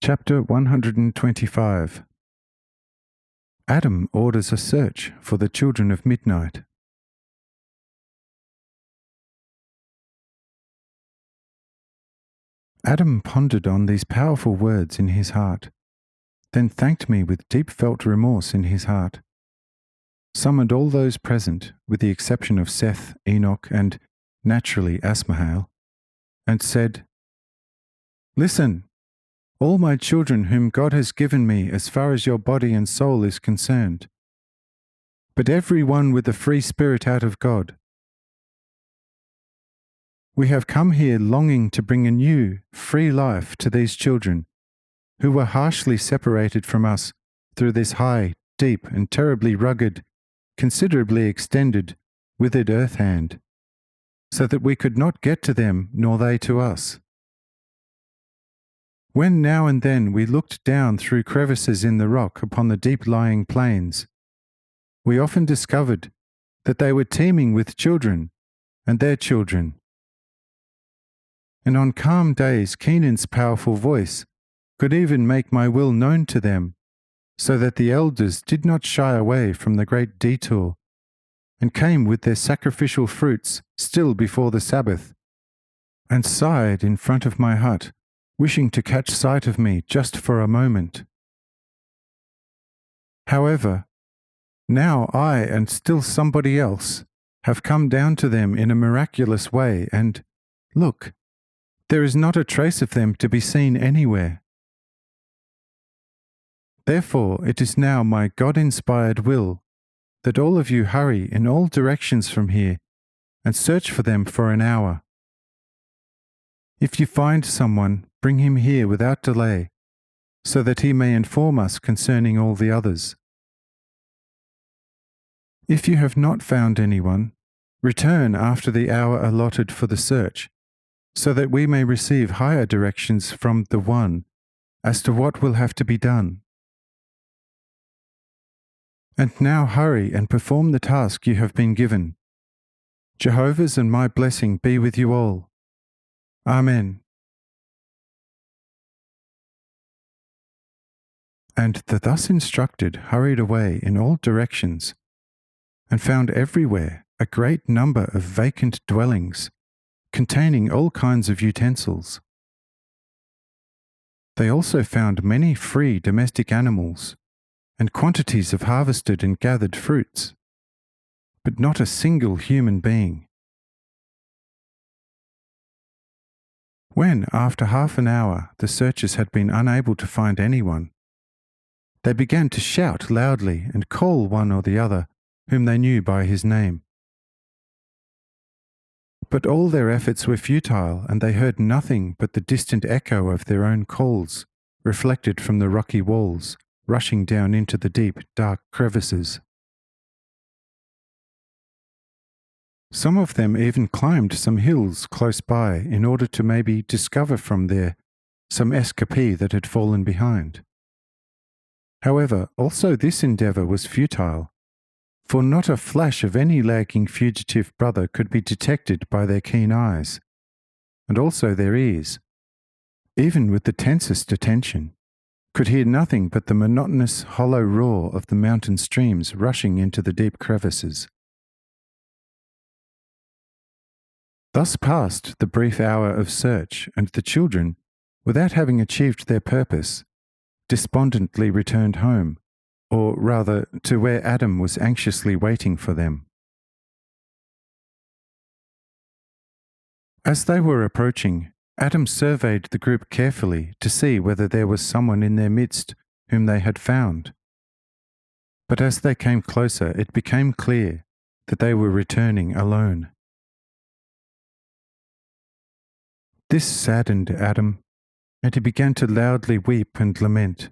Chapter 125. Adam orders a search for the children of midnight. Adam pondered on these powerful words in his heart, then thanked me with deep-felt remorse in his heart, summoned all those present, with the exception of Seth, Enoch, and, naturally, Asmahel, and said, "Listen, all my children whom God has given me as far as your body and soul is concerned, but every one with a free spirit out of God. We have come here longing to bring a new, free life to these children, who were harshly separated from us through this high, deep, and terribly rugged, considerably extended, withered earth hand, so that we could not get to them nor they to us. When now and then we looked down through crevices in the rock upon the deep-lying plains, we often discovered that they were teeming with children and their children. And on calm days Kenan's powerful voice could even make my will known to them, so that the elders did not shy away from the great detour, and came with their sacrificial fruits still before the Sabbath, and sighed in front of my hut, wishing to catch sight of me just for a moment. However, now I and still somebody else have come down to them in a miraculous way, and, look, there is not a trace of them to be seen anywhere. Therefore, it is now my God-inspired will that all of you hurry in all directions from here and search for them for an hour. If you find someone, bring him here without delay, so that he may inform us concerning all the others. If you have not found anyone, return after the hour allotted for the search, so that we may receive higher directions from the One as to what will have to be done. And now hurry and perform the task you have been given. Jehovah's and my blessing be with you all. Amen." And the thus instructed hurried away in all directions, and found everywhere a great number of vacant dwellings, containing all kinds of utensils. They also found many free domestic animals, and quantities of harvested and gathered fruits, but not a single human being. When, after half an hour, the searchers had been unable to find anyone, they began to shout loudly and call one or the other, whom they knew by his name. But all their efforts were futile, and they heard nothing but the distant echo of their own calls, reflected from the rocky walls, rushing down into the deep, dark crevices. Some of them even climbed some hills close by in order to maybe discover from there some escapee that had fallen behind. However, also this endeavour was futile, for not a flash of any lagging fugitive brother could be detected by their keen eyes, and also their ears, even with the tensest attention, could hear nothing but the monotonous, hollow roar of the mountain streams rushing into the deep crevices. Thus passed the brief hour of search, and the children, without having achieved their purpose, despondently returned home, or rather to where Adam was anxiously waiting for them. As they were approaching, Adam surveyed the group carefully to see whether there was someone in their midst whom they had found. But as they came closer, it became clear that they were returning alone. This saddened Adam, and he began to loudly weep and lament.